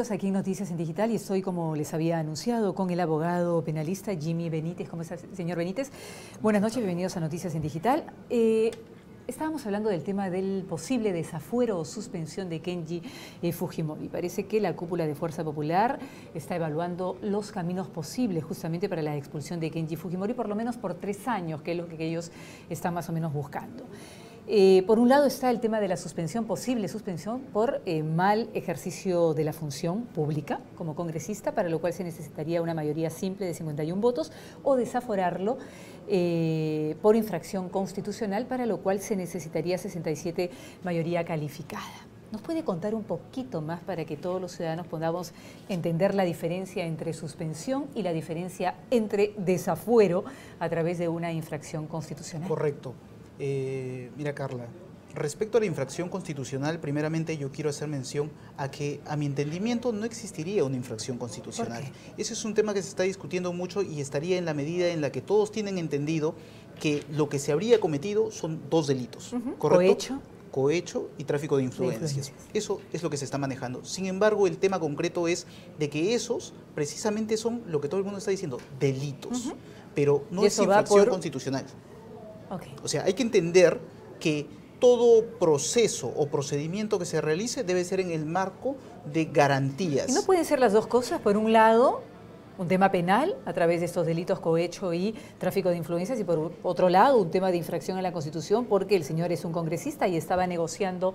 amigos, aquí en Noticias en Digital y estoy, como les había anunciado, con el abogado penalista Jimmy Benítez. ¿Cómo está, señor Benítez? Buenas noches, bienvenidos a Noticias en Digital. Estábamos hablando del tema del posible desafuero o suspensión de Kenji Fujimori. Parece que la cúpula de Fuerza Popular está evaluando los caminos posibles justamente para la expulsión de Kenji Fujimori, por lo menos por 3 años, que es lo que ellos están más o menos buscando. Por un lado está el tema de la suspensión, posible suspensión por mal ejercicio de la función pública como congresista, para lo cual se necesitaría una mayoría simple de 51 votos, o desaforarlo por infracción constitucional, para lo cual se necesitaría 67 mayoría calificada. ¿Nos puede contar un poquito más para que todos los ciudadanos podamos entender la diferencia entre suspensión y la diferencia entre desafuero a través de una infracción constitucional? Correcto. Mira, Carla, respecto a la infracción constitucional, primeramente yo quiero hacer mención a que, a mi entendimiento, no existiría una infracción constitucional. Ese es un tema que se está discutiendo mucho y estaría en la medida en la que todos tienen entendido que lo que se habría cometido son 2 delitos, ¿correcto? Cohecho y tráfico de influencias. Eso es lo que se está manejando. Sin embargo, el tema concreto es de que esos precisamente son lo que todo el mundo está diciendo, delitos, pero no es infracción constitucional. O sea, hay que entender que todo proceso o procedimiento que se realice debe ser en el marco de garantías. ¿Y no pueden ser las dos cosas? Por un lado, un tema penal a través de estos delitos cohecho y tráfico de influencias, y por otro lado un tema de infracción a la Constitución porque el señor es un congresista y estaba negociando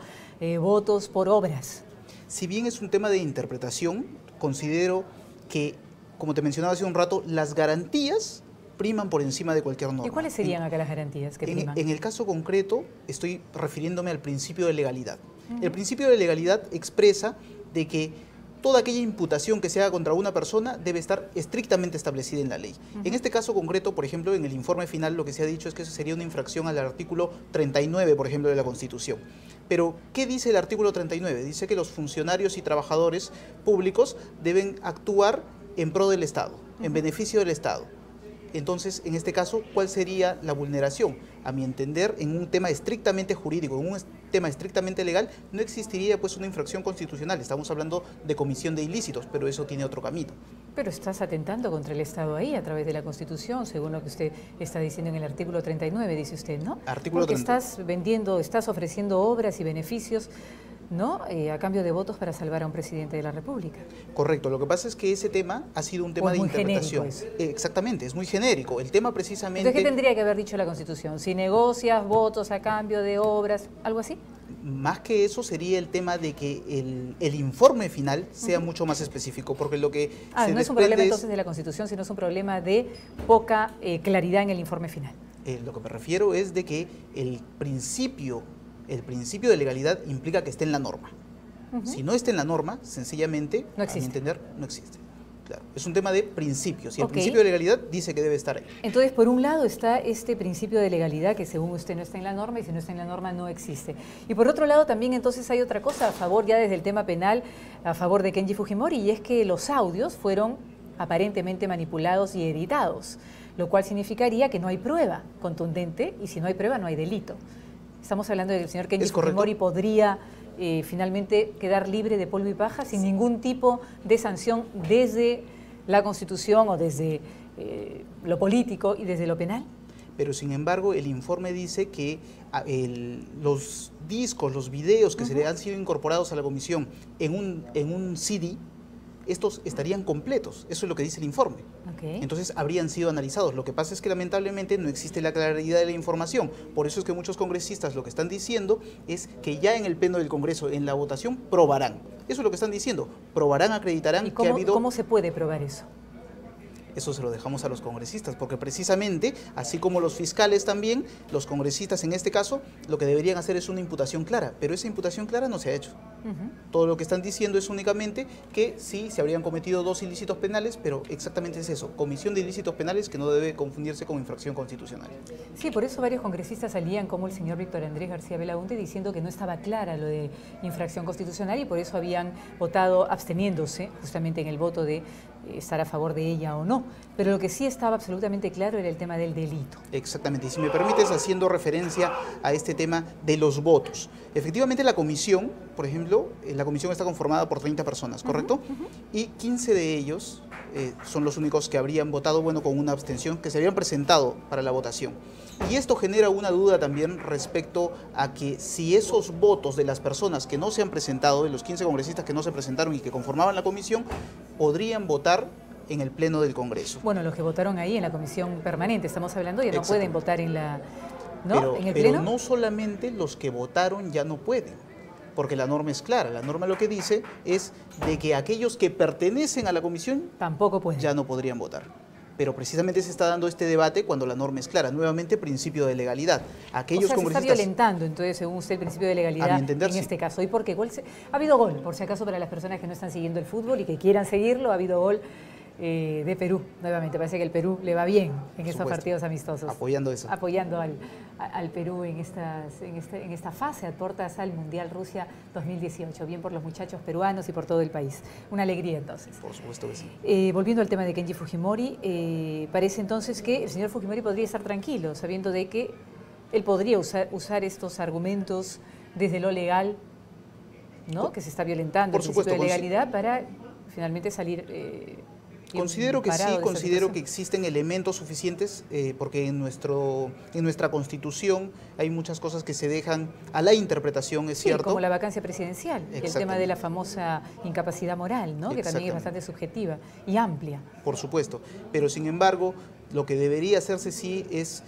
votos por obras. Si bien es un tema de interpretación, considero que, como te mencionaba hace un rato, las garantías priman por encima de cualquier norma. ¿Y cuáles serían acá las garantías que priman? En el caso concreto estoy refiriéndome al principio de legalidad. El principio de legalidad expresa de que toda aquella imputación que se haga contra una persona debe estar estrictamente establecida en la ley. En este caso concreto, por ejemplo, en el informe final lo que se ha dicho es que eso sería una infracción al artículo 39, por ejemplo, de la Constitución. Pero, ¿qué dice el artículo 39? Dice que los funcionarios y trabajadores públicos deben actuar en pro del Estado, en beneficio del Estado. Entonces, en este caso, ¿cuál sería la vulneración? A mi entender, en un tema estrictamente jurídico, en un tema estrictamente legal, no existiría pues una infracción constitucional. Estamos hablando de comisión de ilícitos, pero eso tiene otro camino. Pero estás atentando contra el Estado ahí a través de la Constitución, según lo que usted está diciendo en el artículo 39, dice usted, ¿no? Artículo Porque estás vendiendo, estás ofreciendo obras y beneficios, ¿no? A cambio de votos para salvar a un presidente de la República. Correcto, lo que pasa es que ese tema ha sido un tema de interpretación. Exactamente, es muy genérico. El tema precisamente... Entonces, ¿qué tendría que haber dicho la Constitución? Si negocias votos a cambio de obras, ¿algo así? Más que eso sería el tema de que el informe final sea mucho más específico, porque lo que no es un problema entonces de la Constitución, sino es un problema de poca claridad en el informe final. Lo que me refiero es de que el principio de legalidad implica que esté en la norma. Si no está en la norma, sencillamente, a mi entender, no existe. Claro, es un tema de principios y el principio de legalidad dice que debe estar ahí. Entonces, por un lado está este principio de legalidad que según usted no está en la norma, y si no está en la norma no existe. Y por otro lado también entonces hay otra cosa a favor, ya desde el tema penal, a favor de Kenji Fujimori, y es que los audios fueron aparentemente manipulados y editados, lo cual significaría que no hay prueba contundente, y si no hay prueba no hay delito. Estamos hablando de que el señor Kenji Fujimori podría finalmente quedar libre de polvo y paja sin ningún tipo de sanción desde la Constitución o desde lo político y desde lo penal. Pero sin embargo el informe dice que los discos, los videos que se le han sido incorporados a la comisión en un CD, estos estarían completos. Eso es lo que dice el informe. Entonces habrían sido analizados. Lo que pasa es que lamentablemente no existe la claridad de la información. Por eso es que muchos congresistas lo que están diciendo es que ya en el pleno del Congreso, en la votación, probarán. Eso es lo que están diciendo. Probarán, acreditarán que ha habido... ¿Cómo se puede probar eso? Eso se lo dejamos a los congresistas, porque precisamente, así como los fiscales también, los congresistas en este caso, lo que deberían hacer es una imputación clara, pero esa imputación clara no se ha hecho. Todo lo que están diciendo es únicamente que sí, se habrían cometido 2 ilícitos penales, pero exactamente es eso, comisión de ilícitos penales que no debe confundirse con infracción constitucional. Sí, por eso varios congresistas salían, como el señor Víctor Andrés García Belaunde, diciendo que no estaba clara lo de infracción constitucional y por eso habían votado absteniéndose justamente en el voto de estar a favor de ella o no. Pero lo que sí estaba absolutamente claro era el tema del delito. Exactamente, y si me permites, haciendo referencia a este tema de los votos. Efectivamente, la comisión por ejemplo, la comisión está conformada por 30 personas, ¿correcto? Y 15 de ellos son los únicos que habrían votado, bueno, con una abstención, que se habrían presentado para la votación. Y esto genera una duda también respecto a que si esos votos de las personas que no se han presentado, de los 15 congresistas que no se presentaron y que conformaban la comisión, podrían votar en el Pleno del Congreso. Bueno, los que votaron ahí en la comisión permanente, estamos hablando, ya no pueden votar en la... ¿no? ¿En el Pero Pleno? no solamente los que votaron ya no pueden, porque la norma es clara. La norma lo que dice es de que aquellos que pertenecen a la comisión tampoco pueden. Ya no podrían votar. Pero precisamente se está dando este debate cuando la norma es clara. Nuevamente, principio de legalidad. Aquellos congresistas... se está violentando, entonces, según usted, el principio de legalidad en este caso. ¿Y por qué? Ha habido gol, por si acaso, para las personas que no están siguiendo el fútbol y que quieran seguirlo, ha habido gol de Perú, nuevamente. Parece que el Perú le va bien en estos partidos amistosos. Apoyando eso. Apoyando al Perú en esta fase a puertas al Mundial Rusia 2018. Bien por los muchachos peruanos y por todo el país. Una alegría, entonces. Por supuesto que sí. Volviendo al tema de Kenji Fujimori, parece entonces que el señor Fujimori podría estar tranquilo, sabiendo de que él podría usar estos argumentos desde lo legal, ¿no? Que se está violentando el principio de legalidad para finalmente salir... Considero que sí, considero que existen elementos suficientes porque en nuestra Constitución hay muchas cosas que se dejan a la interpretación, es cierto. Como la vacancia presidencial, el tema de la famosa incapacidad moral, ¿no? Que también es bastante subjetiva y amplia. Por supuesto, pero sin embargo, lo que debería hacerse sí es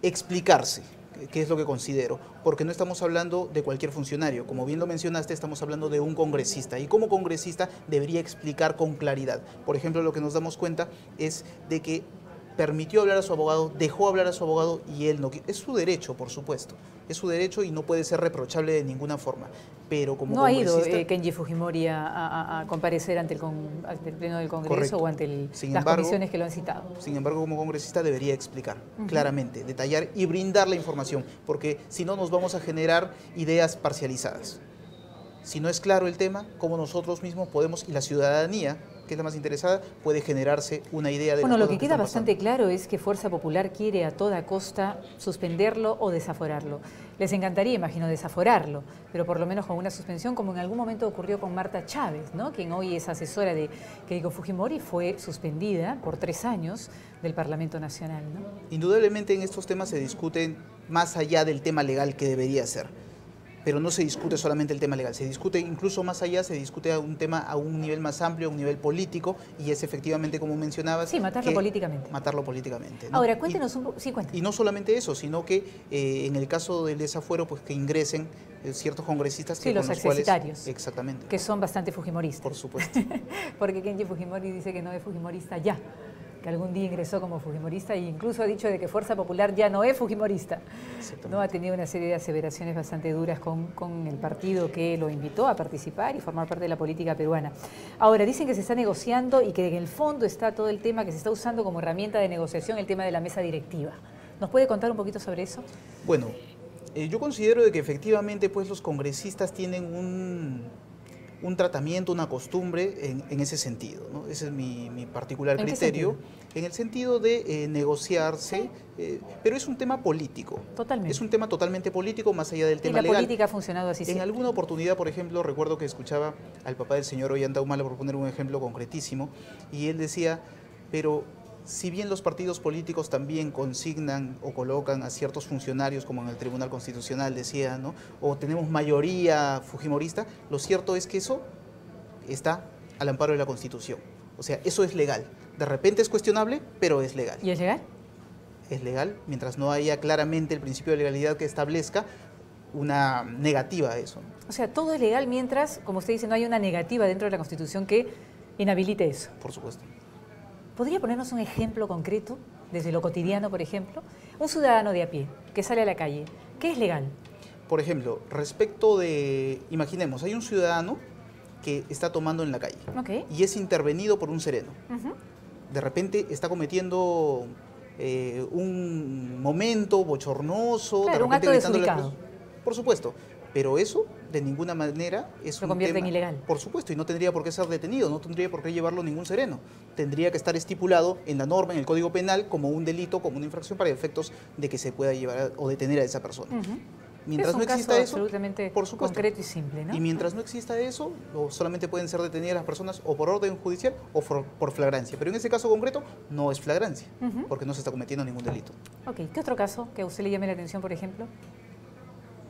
explicarse. ¿Qué es lo que considero? Porque no estamos hablando de cualquier funcionario. Como bien lo mencionaste, estamos hablando de un congresista. Y como congresista debería explicar con claridad. Por ejemplo, lo que nos damos cuenta es de que permitió hablar a su abogado, dejó hablar a su abogado y él no... Es su derecho, por supuesto. Es su derecho y no puede ser reprochable de ninguna forma. Pero como no ha ido Kenji Fujimori a comparecer ante el Pleno del Congreso. Correcto. O ante las comisiones que lo han citado. Sin embargo, como congresista debería explicar claramente, detallar y brindar la información, porque si no nos vamos a generar ideas parcializadas. Si no es claro el tema, cómo nosotros mismos podemos, y la ciudadanía, que es la más interesada, puede generarse una idea de... Bueno, lo que queda bastante claro es que Fuerza Popular quiere a toda costa suspenderlo o desaforarlo. Les encantaría, imagino, desaforarlo, pero por lo menos con una suspensión, como en algún momento ocurrió con Marta Chávez, ¿no? Quien hoy es asesora de Keiko Fujimori, fue suspendida por 3 años del Parlamento Nacional, ¿no? Indudablemente en estos temas se discuten más allá del tema legal que debería ser. Pero no se discute solamente el tema legal, se discute incluso más allá, se discute un tema a un nivel más amplio, a un nivel político, y es efectivamente, como mencionabas... Sí, matarlo políticamente. Matarlo políticamente, ¿no? Ahora, cuéntenos un poco... Sí, cuéntanos. Y no solamente eso, sino que en el caso del desafuero, pues que ingresen ciertos congresistas que los accesitarios. Exactamente. Que son bastante fujimoristas. Por supuesto. Porque Kenji Fujimori dice que no es fujimorista ya, que algún día ingresó como fujimorista e incluso ha dicho de que Fuerza Popular ya no es fujimorista. No ha tenido una serie de aseveraciones bastante duras con el partido que lo invitó a participar y formar parte de la política peruana. Ahora, dicen que se está negociando y que en el fondo está todo el tema que se está usando como herramienta de negociación, el tema de la mesa directiva. ¿Nos puede contar un poquito sobre eso? Bueno, yo considero de que efectivamente pues, los congresistas tienen un tratamiento, una costumbre en ese sentido, ¿no? Ese es mi particular criterio. En el sentido de negociarse, pero es un tema político. Totalmente. Es un tema totalmente político, más allá del tema legal. Y la política ha funcionado así siempre. En alguna oportunidad, por ejemplo, recuerdo que escuchaba al papá del señor Ollanta Humala, por poner un ejemplo concretísimo, y él decía, pero... Si bien los partidos políticos también consignan o colocan a ciertos funcionarios, como en el Tribunal Constitucional decía, ¿no? O tenemos mayoría fujimorista, lo cierto es que eso está al amparo de la Constitución. O sea, eso es legal. De repente es cuestionable, pero es legal. ¿Y es legal? Es legal, mientras no haya claramente el principio de legalidad que establezca una negativa a eso. O sea, todo es legal mientras, como usted dice, no hay una negativa dentro de la Constitución que inhabilite eso. Por supuesto. ¿Podría ponernos un ejemplo concreto, desde lo cotidiano, por ejemplo? Un ciudadano de a pie que sale a la calle, ¿qué es legal? Por ejemplo, respecto de, imaginemos, hay un ciudadano que está tomando en la calle y es intervenido por un sereno. De repente está cometiendo un momento bochornoso, claro, de repente un acto desubicado. Por supuesto, pero eso de ninguna manera es lo convierte en ilegal. Por supuesto, y no tendría por qué ser detenido, no tendría por qué llevarlo ningún sereno. Tendría que estar estipulado en la norma, en el Código Penal, como un delito, como una infracción para efectos de que se pueda llevar o detener a esa persona. Mientras es un no exista caso eso, absolutamente por supuesto. concreto y simple, ¿no? Y mientras no exista eso, solamente pueden ser detenidas las personas o por orden judicial o por flagrancia. Pero en ese caso concreto no es flagrancia, porque no se está cometiendo ningún delito. Ok, ¿qué otro caso que a usted le llame la atención, por ejemplo?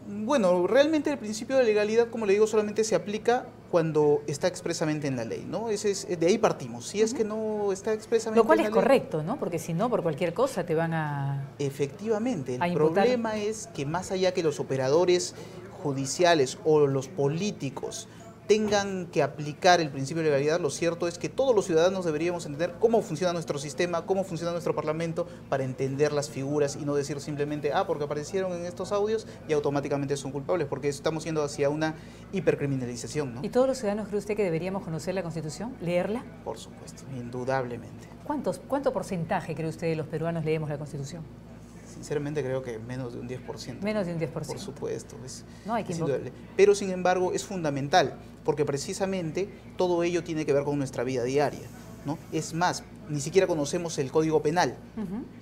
Bueno, realmente el principio de legalidad, como le digo, solamente se aplica cuando está expresamente en la ley, ¿no? De ahí partimos. Si es que no está expresamente Lo cual en es la ley, correcto, ¿no? Porque si no, por cualquier cosa te van a... efectivamente, a el imputar. problema es que más allá que los operadores judiciales o los políticos tengan que aplicar el principio de legalidad, lo cierto es que todos los ciudadanos deberíamos entender cómo funciona nuestro sistema, cómo funciona nuestro parlamento, para entender las figuras y no decir simplemente, porque aparecieron en estos audios y automáticamente son culpables, porque estamos yendo hacia una hipercriminalización, ¿no? ¿Y todos los ciudadanos cree usted que deberíamos conocer la Constitución, leerla? Por supuesto, indudablemente. ¿Cuánto porcentaje cree usted de los peruanos leemos la Constitución? Sinceramente creo que menos de un 10%. Menos de un 10%. Por supuesto. No hay que indudable. Pero sin embargo es fundamental, porque precisamente todo ello tiene que ver con nuestra vida diaria, ¿no? Es más, ni siquiera conocemos el Código Penal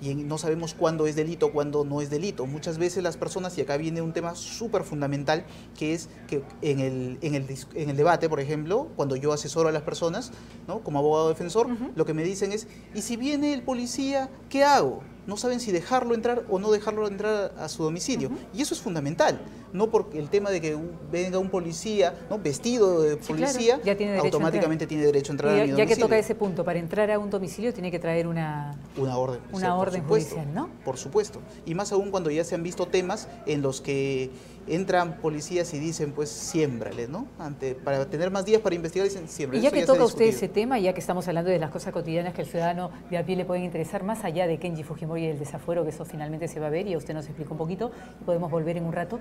y no sabemos cuándo es delito, cuándo no es delito. Muchas veces las personas, y acá viene un tema súper fundamental, que es que en el debate, por ejemplo, cuando yo asesoro a las personas, ¿no?, como abogado defensor, lo que me dicen es, ¿y si viene el policía, qué hago? No saben si dejarlo entrar o no dejarlo entrar a su domicilio. Y eso es fundamental, no porque el tema de que venga un policía, ¿no?, vestido de policía, claro, ya tiene automáticamente tiene derecho a entrar a mi domicilio. Ya que toca ese punto, para entrar a un domicilio tiene que traer una orden judicial, una orden judicial, ¿no? Por supuesto. Y más aún cuando ya se han visto temas en los que entran policías y dicen, pues, siémbrale, ¿no? Para tener más días para investigar, dicen, siémbrale. Y ya que toca usted ese tema, ya que estamos hablando de las cosas cotidianas que al ciudadano de a pie le pueden interesar, más allá de Kenji Fujimori y el desafuero, que eso finalmente se va a ver, y a usted nos explica un poquito, y podemos volver en un rato.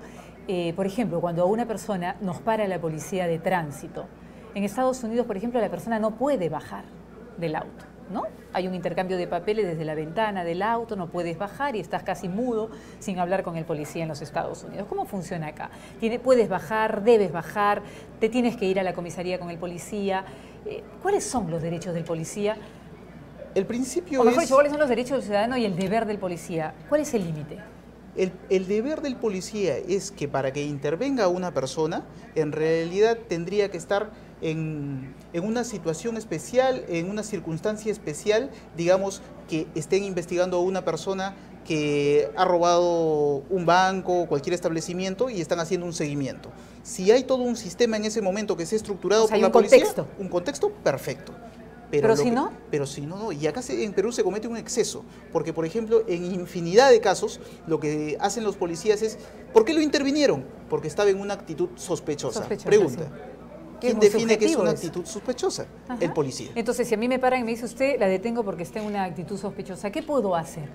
Por ejemplo, cuando a una persona nos para la policía de tránsito, en Estados Unidos, por ejemplo, la persona no puede bajar del auto, ¿no? Hay un intercambio de papeles desde la ventana del auto, no puedes bajar y estás casi mudo sin hablar con el policía en los Estados Unidos. ¿Cómo funciona acá? ¿Puedes bajar, debes bajar, te tienes que ir a la comisaría con el policía? ¿Cuáles son los derechos del policía? El principio o mejor dicho, ¿cuáles son los derechos del ciudadano y el deber del policía? ¿Cuál es el límite? El deber del policía es que para que intervenga una persona, en realidad tendría que estar en una situación especial, en una circunstancia especial, digamos, que estén investigando a una persona que ha robado un banco o cualquier establecimiento y están haciendo un seguimiento. Si hay todo un sistema en ese momento que esté estructurado por la policía, un contexto perfecto. Pero si no. Pero si no, no. Y acá en Perú se comete un exceso, porque por ejemplo, en infinidad de casos, lo que hacen los policías es, ¿por qué lo intervinieron? Porque estaba en una actitud sospechosa. Pregunta. Sí. ¿Quién define que es una actitud sospechosa? El policía. Entonces, si a mí me paran y me dice usted, la detengo porque está en una actitud sospechosa, ¿qué puedo hacer?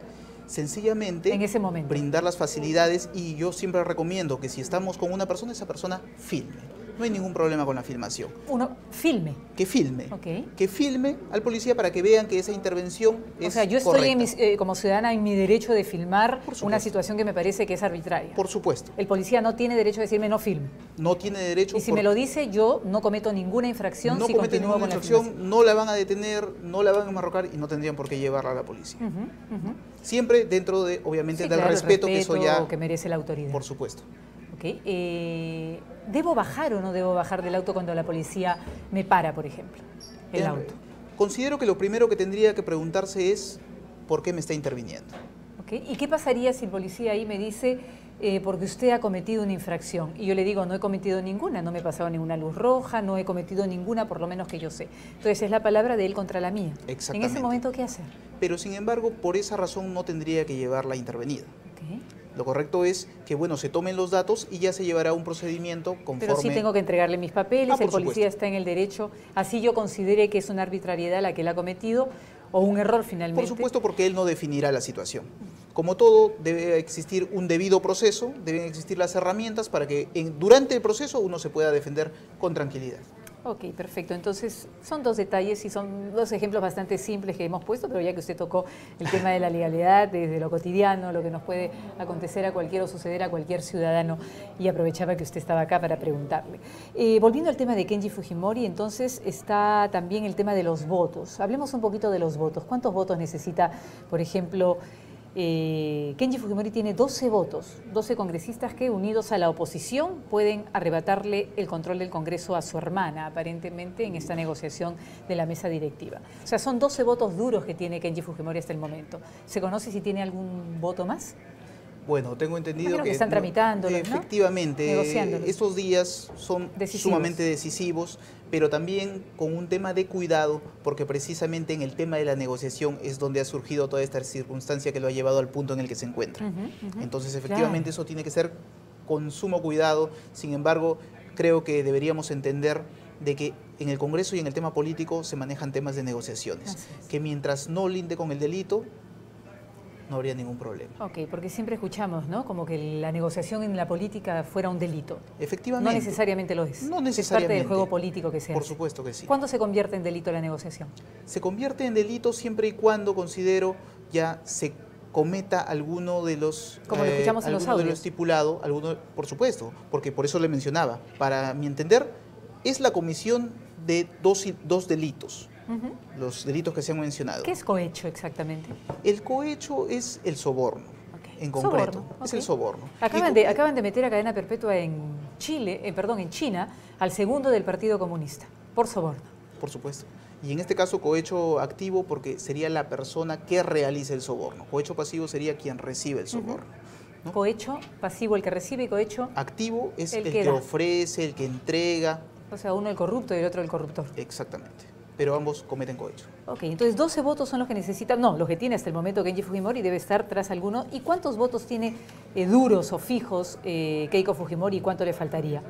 Sencillamente en ese momento brindar las facilidades, y yo siempre recomiendo que si estamos con una persona, esa persona filme. No hay ningún problema con la filmación. Filme. Que filme. Okay. Que filme al policía para que vean que esa intervención es correcta. O sea, yo estoy como ciudadana en mi derecho de filmar una situación que me parece que es arbitraria. Por supuesto. El policía no tiene derecho a decirme no filme. No tiene derecho. Y si me lo dice, yo no cometo ninguna infracción. No comete ninguna infracción, no la van a detener, no la van a enmarrocar y no tendrían por qué llevarla a la policía. Siempre dentro de, obviamente, del respeto que eso ya... que merece la autoridad. Por supuesto. Okay. ¿Debo bajar o no debo bajar del auto cuando la policía me para, por ejemplo, el auto? Considero que lo primero que tendría que preguntarse es ¿por qué me está interviniendo? Okay. ¿Y qué pasaría si el policía ahí me dice porque usted ha cometido una infracción? Y yo le digo, no he cometido ninguna, no me he pasado ninguna luz roja, no he cometido ninguna, por lo menos que yo sé. Entonces es la palabra de él contra la mía. Exactamente. En ese momento, ¿qué hacer? Pero sin embargo, por esa razón no tendría que llevarla intervenida. Okay. Lo correcto es que, bueno, se tomen los datos y ya se llevará un procedimiento conforme... Pero sí tengo que entregarle mis papeles, el policía supuesto. está en el derecho, así yo considere que es una arbitrariedad la que él ha cometido o un error finalmente. Por supuesto, porque él no definirá la situación. Como todo, debe existir un debido proceso, deben existir las herramientas para que durante el proceso uno se pueda defender con tranquilidad. Ok, perfecto. Entonces, son dos detalles y son dos ejemplos bastante simples que hemos puesto, pero ya que usted tocó el tema de la legalidad desde lo cotidiano, lo que nos puede acontecer a cualquier o suceder a cualquier ciudadano, y aprovechaba que usted estaba acá para preguntarle. Volviendo al tema de Kenji Fujimori, entonces está también el tema de los votos. Hablemos un poquito de los votos. ¿Cuántos votos necesita, por ejemplo, Kenji Fujimori tiene 12 votos, 12 congresistas que, unidos a la oposición, pueden arrebatarle el control del Congreso a su hermana, aparentemente, en esta negociación de la mesa directiva. O sea, son 12 votos duros que tiene Kenji Fujimori hasta el momento. ¿Se conoce si tiene algún voto más? Bueno, tengo entendido que están tramitándolos, ¿no? Efectivamente, estos días son sumamente decisivos, pero también con un tema de cuidado, porque precisamente en el tema de la negociación es donde ha surgido toda esta circunstancia que lo ha llevado al punto en el que se encuentra. Entonces, efectivamente, eso tiene que ser con sumo cuidado. Sin embargo, creo que deberíamos entender de que en el Congreso y en el tema político se manejan temas de negociaciones, que mientras no linde con el delito, no habría ningún problema. Ok, porque siempre escuchamos, ¿no? Como que la negociación en la política fuera un delito. Efectivamente. No necesariamente lo es. No necesariamente. Es parte del juego político que se hace. Por supuesto que sí. ¿Cuándo se convierte en delito la negociación? Se convierte en delito siempre y cuando, considero, ya se cometa alguno de los... Como lo escuchamos en los audios. De lo estipulado, por supuesto, porque por eso le mencionaba. Para mi entender, es la comisión de dos delitos. Los delitos que se han mencionado. ¿Qué es cohecho exactamente? El cohecho es el soborno, en concreto. Soborno, es el soborno. Acaban de meter a cadena perpetua en China, al segundo del Partido Comunista, por soborno. Por supuesto. Y en este caso cohecho activo porque sería la persona que realiza el soborno. Cohecho pasivo sería quien recibe el soborno. ¿No? Cohecho pasivo el que recibe y cohecho activo es el que ofrece, el que entrega. O sea, uno el corrupto y el otro el corruptor. Exactamente. Pero ambos cometen cohecho. Ok, entonces 12 votos son los que necesitan, no, los que tiene hasta el momento Kenji Fujimori, debe estar tras alguno. ¿Y cuántos votos tiene duros o fijos Keiko Fujimori y cuánto le faltaría?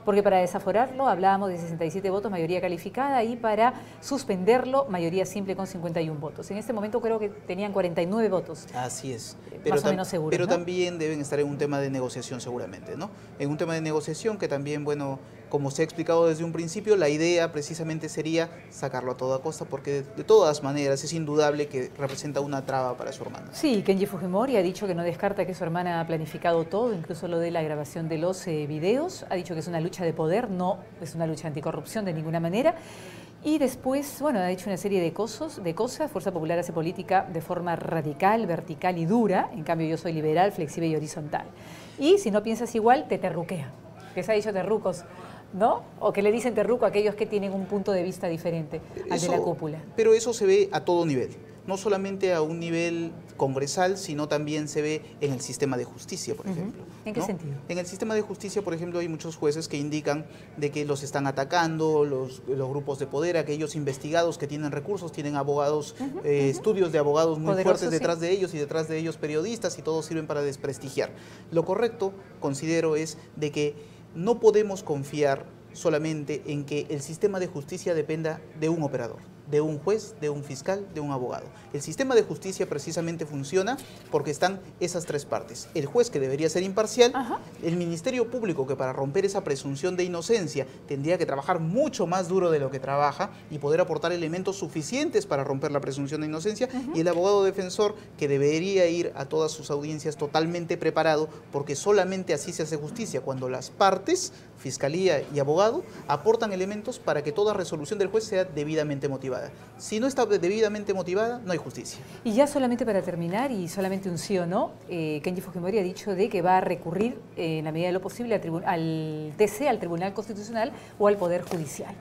Porque para desaforarlo hablábamos de 67 votos, mayoría calificada, y para suspenderlo, mayoría simple con 51 votos. En este momento creo que tenían 49 votos. Así es. Más o menos seguro. Pero ¿no? también deben estar en un tema de negociación seguramente, ¿no? En un tema de negociación que también, bueno, como se ha explicado desde un principio, la idea precisamente sería sacarlo a toda costa, porque de todas maneras es indudable que representa una traba para su hermana. Sí, Kenji Fujimori ha dicho que no descarta que su hermana ha planificado todo, incluso lo de la grabación de los videos. Ha dicho que es una lucha de poder, no es una lucha anticorrupción de ninguna manera. Y después, bueno, ha hecho una serie de cosas. Fuerza Popular hace política de forma radical, vertical y dura. En cambio, yo soy liberal, flexible y horizontal. Y si no piensas igual, te terruquea. Que se ha dicho terrucos, ¿no? O que le dicen terruco a aquellos que tienen un punto de vista diferente al de la cúpula. Pero eso se ve a todo nivel. No solamente a un nivel congresal, sino también se ve en el sistema de justicia, por ejemplo. ¿En qué sentido? En el sistema de justicia, por ejemplo, hay muchos jueces que indican de que los están atacando, los grupos de poder, aquellos investigados que tienen recursos, tienen abogados, estudios de abogados muy fuertes detrás de ellos y detrás de ellos periodistas, y todos sirven para desprestigiar. Lo correcto, considero, es de que no podemos confiar solamente en que el sistema de justicia dependa de un operador, de un juez, de un fiscal, de un abogado. El sistema de justicia precisamente funciona porque están esas tres partes. El juez, que debería ser imparcial, el Ministerio Público, que para romper esa presunción de inocencia tendría que trabajar mucho más duro de lo que trabaja y poder aportar elementos suficientes para romper la presunción de inocencia, y el abogado defensor, que debería ir a todas sus audiencias totalmente preparado, porque solamente así se hace justicia, cuando las partes, fiscalía y abogado, aportan elementos para que toda resolución del juez sea debidamente motivada. Si no está debidamente motivada, no hay justicia. Y ya solamente para terminar, y solamente un sí o no, Kenji Fujimori ha dicho de que va a recurrir en la medida de lo posible al TC, al Tribunal Constitucional o al Poder Judicial.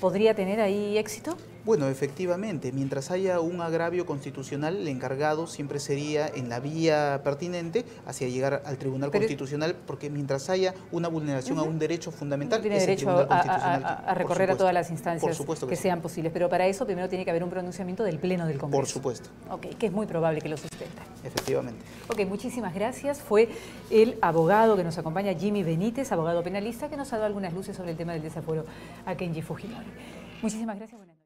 ¿Podría tener ahí éxito? Bueno, efectivamente, mientras haya un agravio constitucional, el encargado siempre sería en la vía pertinente hacia llegar al Tribunal Constitucional, porque mientras haya una vulneración a un derecho fundamental, tiene derecho a recorrer a todas las instancias que sean posibles. Pero para eso primero tiene que haber un pronunciamiento del Pleno del Congreso. Por supuesto. Ok, que es muy probable que lo suspenda. Efectivamente. Ok, muchísimas gracias. Fue el abogado que nos acompaña, Jimmy Benítez, abogado penalista, que nos ha dado algunas luces sobre el tema del desafuero a Kenji Fujimori. Muchísimas gracias. Buenas noches.